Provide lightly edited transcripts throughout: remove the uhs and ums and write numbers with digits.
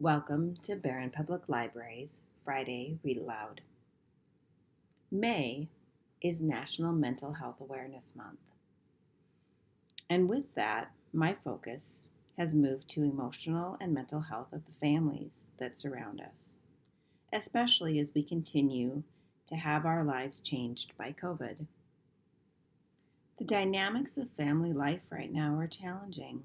Welcome to Barron Public Library's Friday Read Aloud. May is National Mental Health Awareness Month. And with that, my focus has moved to emotional and mental health of the families that surround us, especially as we continue to have our lives changed by COVID. The dynamics of family life right now are challenging.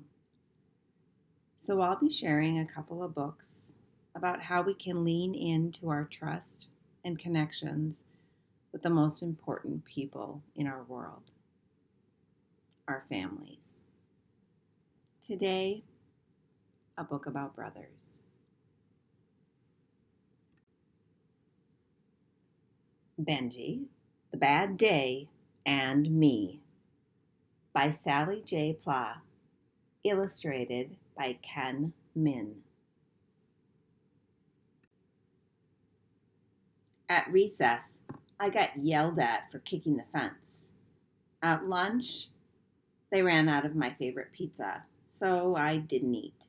So I'll be sharing a couple of books about how we can lean into our trust and connections with the most important people in our world, our families. Today, a book about brothers. Benji, The Bad Day, and Me by Sally J. Pla, illustrated by Ken Min. At recess, I got yelled at for kicking the fence. At lunch, they ran out of my favorite pizza, so I didn't eat.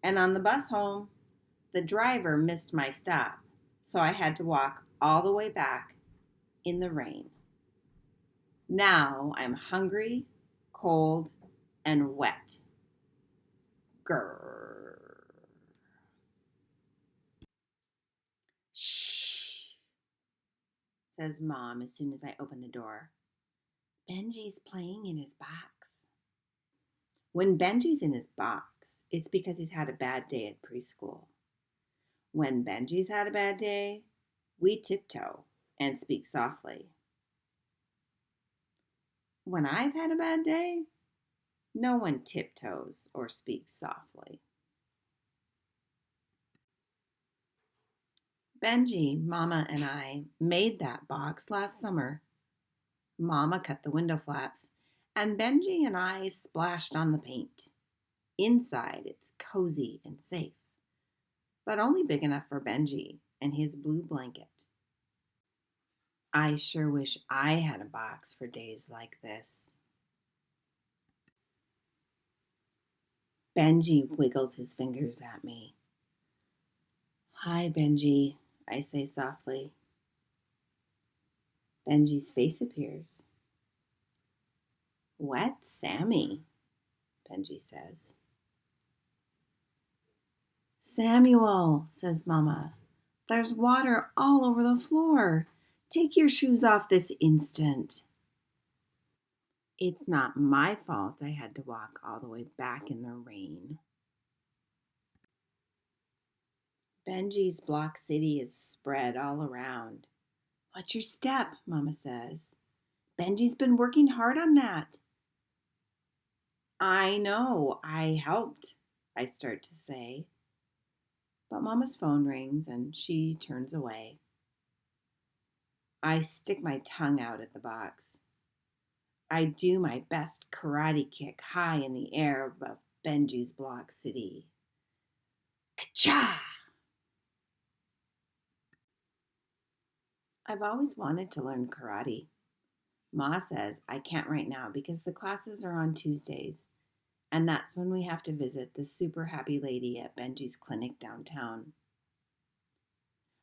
And on the bus home, the driver missed my stop, so I had to walk all the way back in the rain. Now I'm hungry, cold, and wet. Grrr. Shh, says Mom as soon as I open the door. Benji's playing in his box. When Benji's in his box, it's because he's had a bad day at preschool. When Benji's had a bad day, we tiptoe and speak softly. When I've had a bad day, no one tiptoes or speaks softly. Benji, Mama, and I made that box last summer. Mama cut the window flaps, and Benji and I splashed on the paint. Inside, it's cozy and safe, but only big enough for Benji and his blue blanket. I sure wish I had a box for days like this. Benji wiggles his fingers at me. Hi, Benji, I say softly. Benji's face appears. Wet Sammy, Benji says. Samuel, says Mama, there's water all over the floor. Take your shoes off this instant. It's not my fault I had to walk all the way back in the rain. Benji's block city is spread all around. Watch your step, Mama says. Benji's been working hard on that. I know, I helped, I start to say. But Mama's phone rings and she turns away. I stick my tongue out at the box. I do my best karate kick high in the air above Benji's block city. Ka-cha! I've always wanted to learn karate. Ma says I can't right now because the classes are on Tuesdays, and that's when we have to visit the super happy lady at Benji's clinic downtown.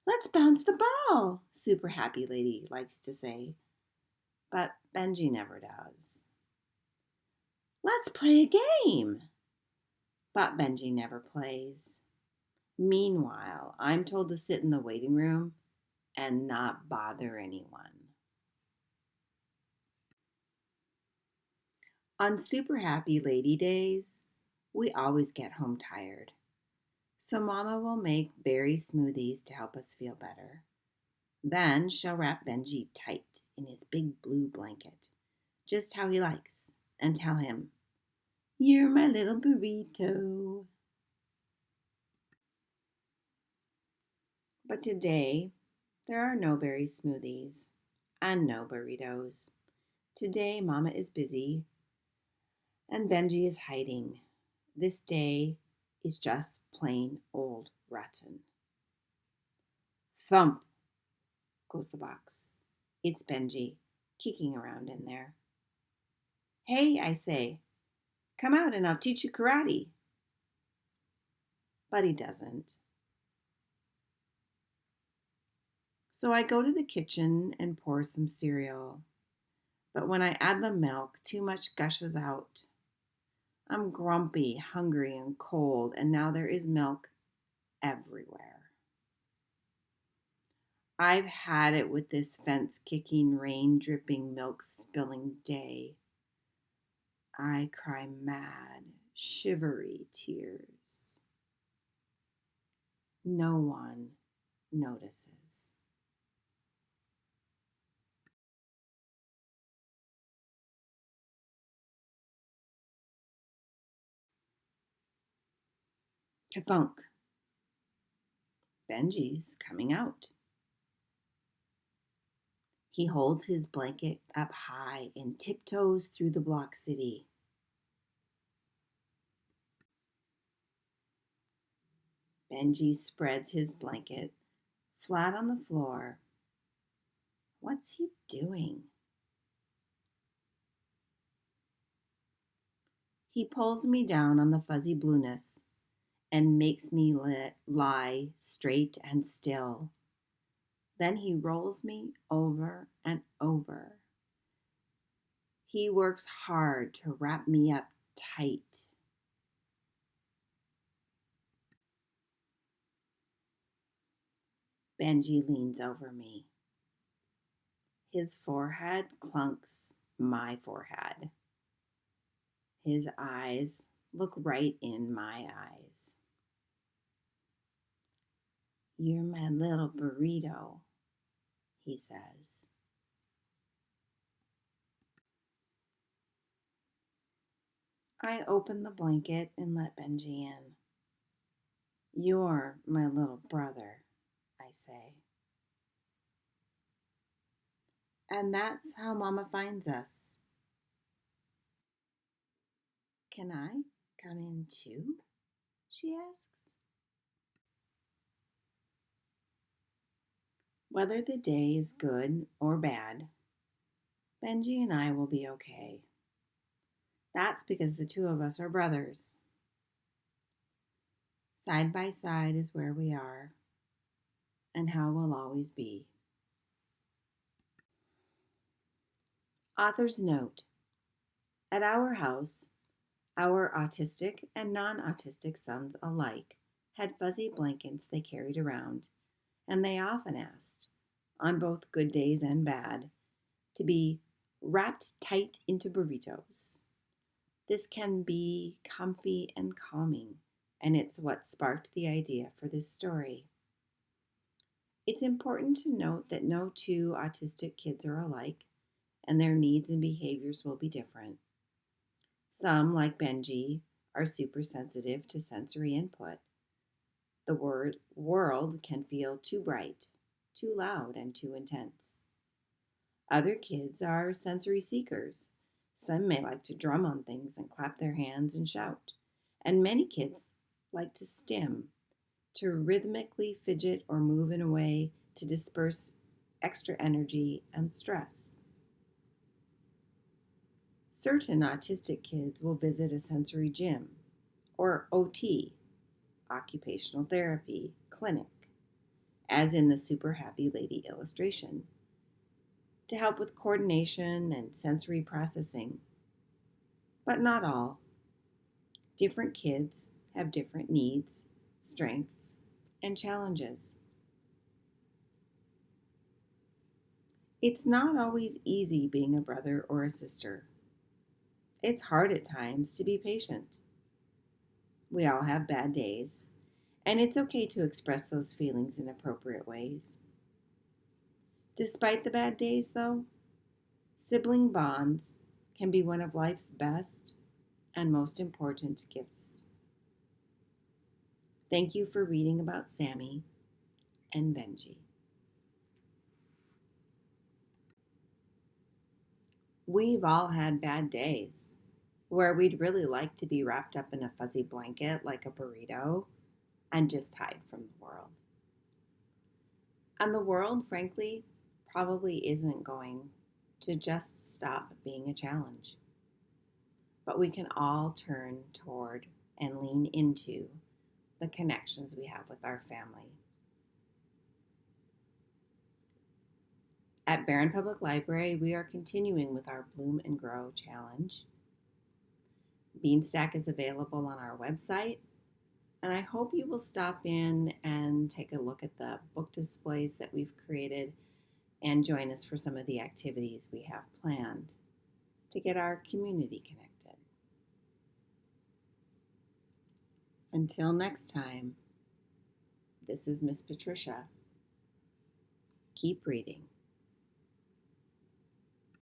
Let's bounce the ball, super happy lady likes to say, but Benji never does. Let's play a game, but Benji never plays. Meanwhile, I'm told to sit in the waiting room and not bother anyone. On super happy lady days, we always get home tired. So Mama will make berry smoothies to help us feel better. Then she'll wrap Benji tight in his big blue blanket, just how he likes, and tell him, "You're my little burrito." But today, there are no berry smoothies and no burritos. Today, Mama is busy and Benji is hiding. This day is just plain old rotten. Thump goes the box. It's Benji, kicking around in there. Hey, I say, come out and I'll teach you karate. but he doesn't. So I go to the kitchen and pour some cereal, but when I add the milk, too much gushes out. I'm grumpy, hungry, and cold, and now there is milk everywhere. I've had it with this fence kicking, rain dripping, milk spilling day. I cry mad, shivery tears. No one notices. Kathunk. Benji's coming out. He holds his blanket up high and tiptoes through the block city. Benji spreads his blanket flat on the floor. What's he doing? He pulls me down on the fuzzy blueness and makes me lie straight and still. Then he rolls me over and over. He works hard to wrap me up tight. Benji leans over me. His forehead clunks my forehead. His eyes look right in my eyes. You're my little burrito, he says. I open the blanket and let Benji in. You're my little brother, I say. And that's how Mama finds us. Can I come in too? She asks. Whether the day is good or bad, Benji and I will be okay. That's because the two of us are brothers. Side by side is where we are and how we'll always be. Author's note: at our house, our autistic and non-autistic sons alike had fuzzy blankets they carried around, and they often asked, on both good days and bad, to be wrapped tight into burritos. This can be comfy and calming, and it's what sparked the idea for this story. It's important to note that no two autistic kids are alike, and their needs and behaviors will be different. Some, like Benji, are super sensitive to sensory input. The world can feel too bright, too loud, and too intense. Other kids are sensory seekers. Some may like to drum on things and clap their hands and shout. And many kids like to stim, to rhythmically fidget or move in a way to disperse extra energy and stress. Certain autistic kids will visit a sensory gym or OT, occupational therapy, clinic, as in the Super Happy Lady illustration, to help with coordination and sensory processing. But not all. Different kids have different needs, strengths, and challenges. It's not always easy being a brother or a sister. It's hard at times to be patient. We all have bad days, and it's okay to express those feelings in appropriate ways. Despite the bad days, though, sibling bonds can be one of life's best and most important gifts. Thank you for reading about Sammy and Benji. We've all had bad days where we'd really like to be wrapped up in a fuzzy blanket like a burrito and just hide from the world. And the world, frankly, probably isn't going to just stop being a challenge. But we can all turn toward and lean into the connections we have with our family. At Barron Public Library, we are continuing with our Bloom and Grow Challenge. Beanstack is available on our website, and I hope you will stop in and take a look at the book displays that we've created and join us for some of the activities we have planned to get our community connected. Until next time, this is Miss Patricia. Keep reading.